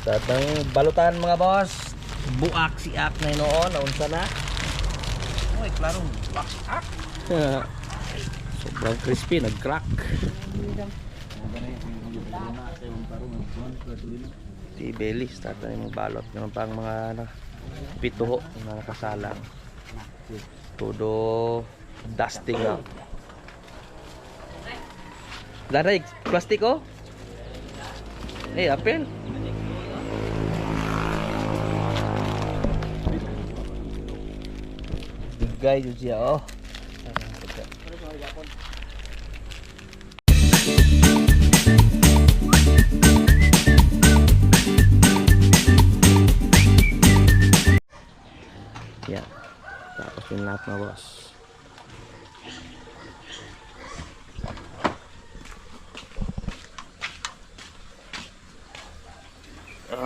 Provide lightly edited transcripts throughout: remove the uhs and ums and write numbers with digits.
Datang balutan mga boss. Buak si ak na noon, naunsa na. Oy, klarong buak ak. Sobrang crispy, nag-crack. Di belly, start na yung balot. Ganun pang mga pituho na nakasalang. Todo dusting lang. Laray, plastiko? Apel. Bigay yun siya, oh. Yan. Tapos yung lahat na boss.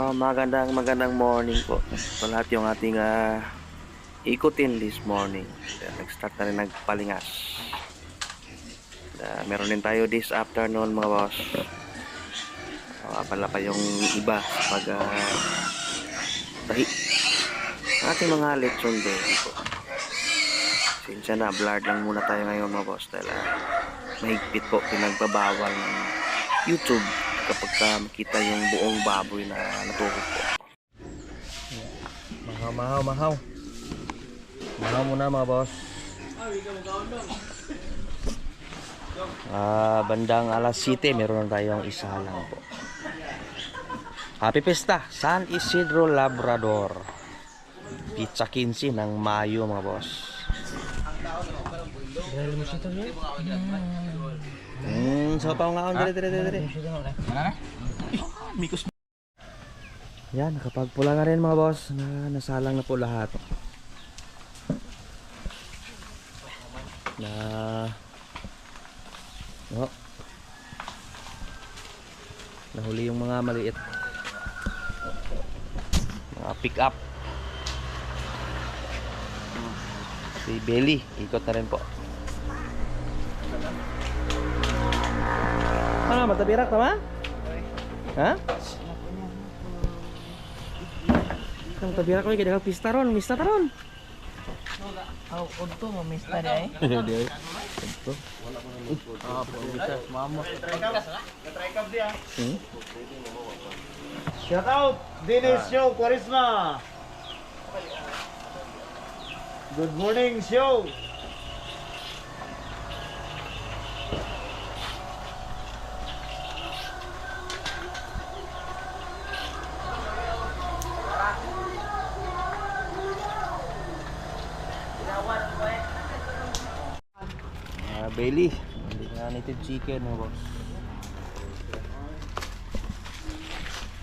Magandang morning po sa lahat yung ating ikutin this morning. Nag-start na rin nagpalingas. Meron din tayo this afternoon mga boss. Pala pa yung iba pag tahi ating mga lechon din po. Sinsya na, blurred lang muna tayo ngayon mga boss dahil mahigpit po pinagbabawal ng YouTube kapag makita yung buong baboy na natuhog po. Mahaw muna mga boss. Bandang alas 7 meron tayong isa lang po. Happy Pista San Isidro Labrador, pizza 15 ng Mayo mga boss. So pa nga dire. Mikos. Yan, nakapagpula na rin mga boss. Nasalang na po lahat. Nahuli yung mga maliit. Mga pick up. Si Belly, ikot na rin po. Matabirak tama? Ha? Matabirak ko kaya pista ron, mista taron. Unto mo mister ay. Unto. Pagbitas mamo. Try ka dia. Shout out Dennis Show Quaresma. Good morning show. Bailey, hindi nga native chicken mga boss.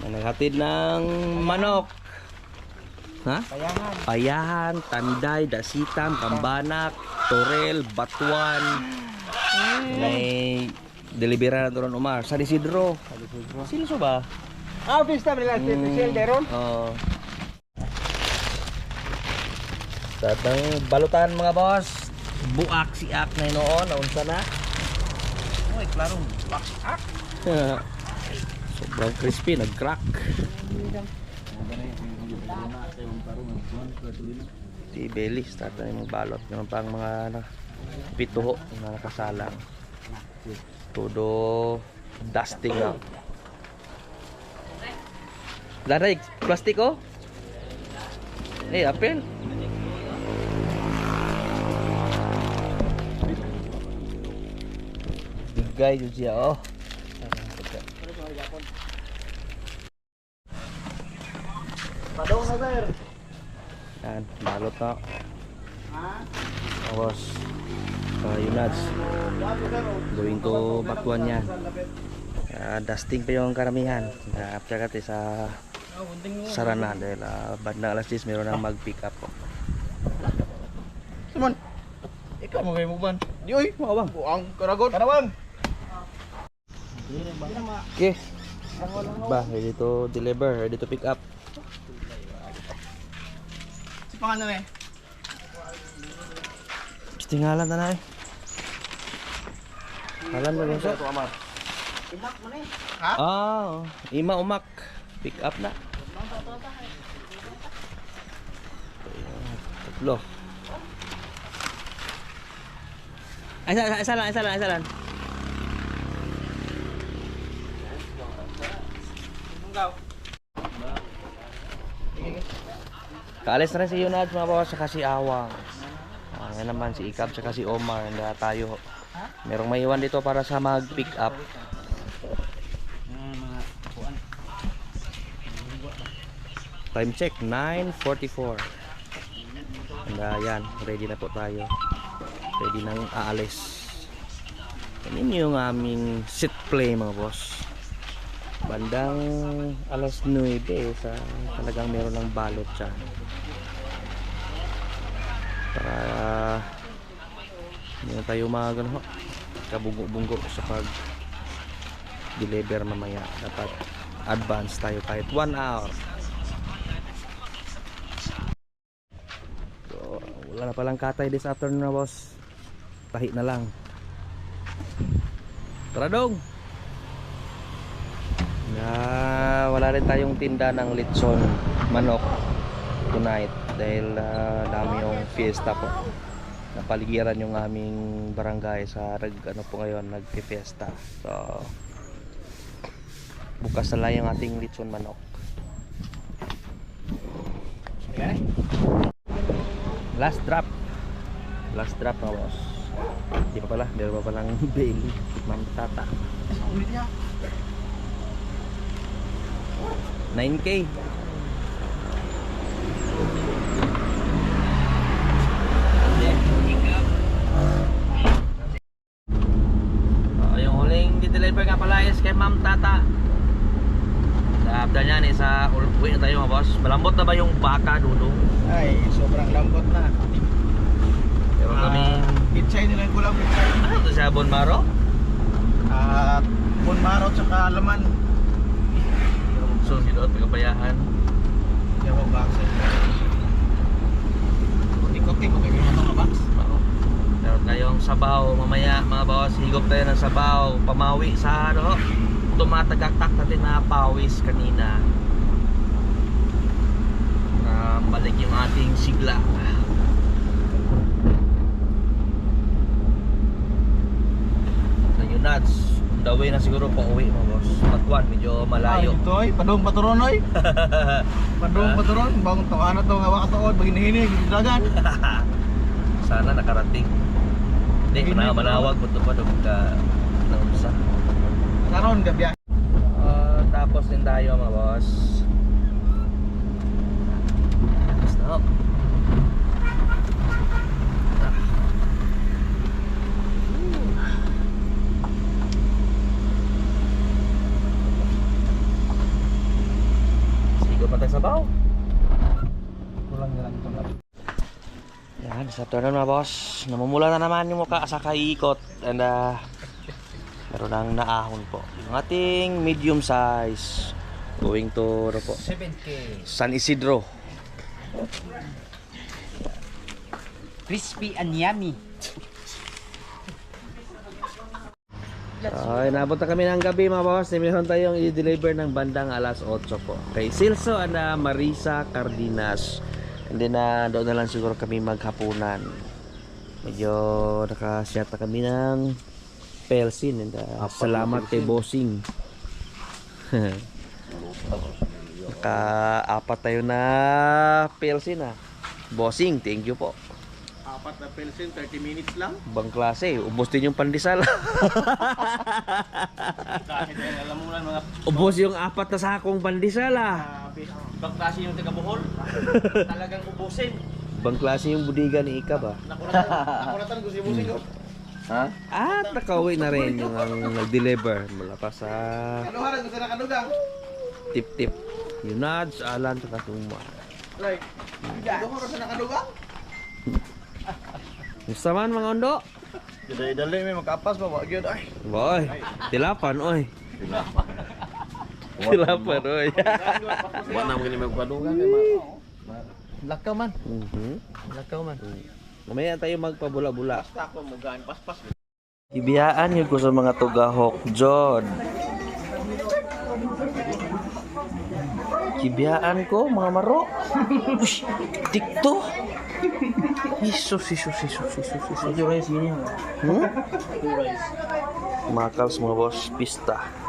Naghatid ng manok. Ha? Payahan, Tanday, Dasitan, Pambanak, Torel, Batuan. May delibera na doon Umar. San Isidro. Sino so ba? Pista relax special deron. Datang balutan mga boss. Buak si ak na noon, naunsa na. Oy, klarong buak ak. Sobrang crispy, nag-crack. Di belly, start na yung balot. Ganun pang mga pituho na nakasalang. Todo dusting lang. Laray, plastiko? Apel. Bigay yun siya, oh. Padong na sir. Yan, balot na. Tapos yunads going to Batuan yan. Dusting pa yung karamihan. After kati sa Sarana dahil bandang alas 10 meron na mag-pick up po. Simon. Ikaw mo kay Muban. Di oy, Mawang. buang karagon. Karawang. Okay. Ready to deliver, ready to pick up. Si pangalan eh. Tinggalan na eh. Alam mo ba siya? Imak mo ni. Ima umak. Pick up na. Tatlo. Isa lang. Kaalis na rin si Yunad mga boss, saka si Awang. Yan naman si Ikab, saka si Omar. Handa tayo. Merong may iwan dito para sa mag-pick up. Time check, 9:44. Handa yan, ready na po tayo. Ready nang aalis. Yan yung aming sit play mga boss. Bandang alas 9 sa talagang meron ng balot siya. Para hindi na tayo magano kabunggo-bunggo sa pag deliver mamaya. Dapat advance tayo kahit 1 hour. So, wala na palang katay this afternoon na boss. Tahi na lang. Tara dong. Wala rin tayong tinda ng lechon manok tonight dahil dami yung fiesta po. Napaligiran yung aming barangay sa po ngayon, nagpi-fiesta. So bukas na lang yung ating lechon manok. Last drop na boss. Di pa pala, meron pa palang Bailey, Ma'am Tata. 9K. Yung huling di-deliver nga pala is kay Ma'am Tata. Daabda niyan sa uwi na tayo mga boss. Malambot na ba yung baka, Dudong? Ay, sobrang lambot na. Pero kami Pitsay nila yung kulang, pitsay. ano to siya, Bonmaro? At bunmarot sa laman. So, sino at pagkabayahan? Yung box. Ikot-ikot ko kayo mga box. Meron tayong sabaw mamaya mga boss. Higop tayo ng sabaw. Pamawi sa ano. Tumatagaktak natin na pawis kanina. Balik yung ating sigla. Sa Yunads. The way na siguro pa uwi mga boss. Matwan, medyo malayo. Ito ay, padong paturon ay. Padong paturon, bagong taon na ito nga wakatoon, baginihinig, dagan. Sana nakarating. Hindi, manawag mo ito pa doon ka naumsa. Karon gabi. Tapos din tayo mga boss. Stop. Sigo pa tayo sabaw. Kulang na lang ito lang. Yan, sa afternoon mga boss. Namumula na naman yung mukha sa kaikot. And meron ng naahon po. Yung ating medium size. Going to ano po? 7K. San Isidro. Crispy and yummy. Ay, nabot na kami ng gabi mga boss. Meron tayong i-deliver ng bandang alas 8 po. Kay Silso and Marisa Cardenas. And then doon na lang siguro kami maghapunan. Medyo nakasiyat na kami ng pelsin. And salamat kay Bossing. Naka-apat tayo na pelsin Bossing, thank you po. Apat na pelsin, 30 minutes lang. Bang klase, ubos din yung pandesal. Dahil alam mo lang mga Ubos yung 4 na sakong pandesal ibang klase yung taga Bohol. Talagang ubusin. Bang klase yung budiga ni Ika ba? Nakulatan ko si Busing ko. Ha? At nakauwi na rin yung nag-deliver mula pa sa Ano haran ko sa nakadugang? tip-tip. Yunads, Alan, sa Kasuma. Right. Ano haran sa nakadugang? Gusto man mga ondo? Dali may makapas pa wag yun ay. Boy, tilapan oy. Tilapan oy. Wa na mo gini magpadugang kay lakaw man. Lakaw man. Mamaya tayo magpabula-bula. Basta ako mo gaan paspas. Ibiyaan yun ko sa mga tugahok, Jod. Kibiyaan ko, mga maro. Ush, tikto. Isus. Medyo rice gini. Hmm? Rice. Makals mga boss, pista.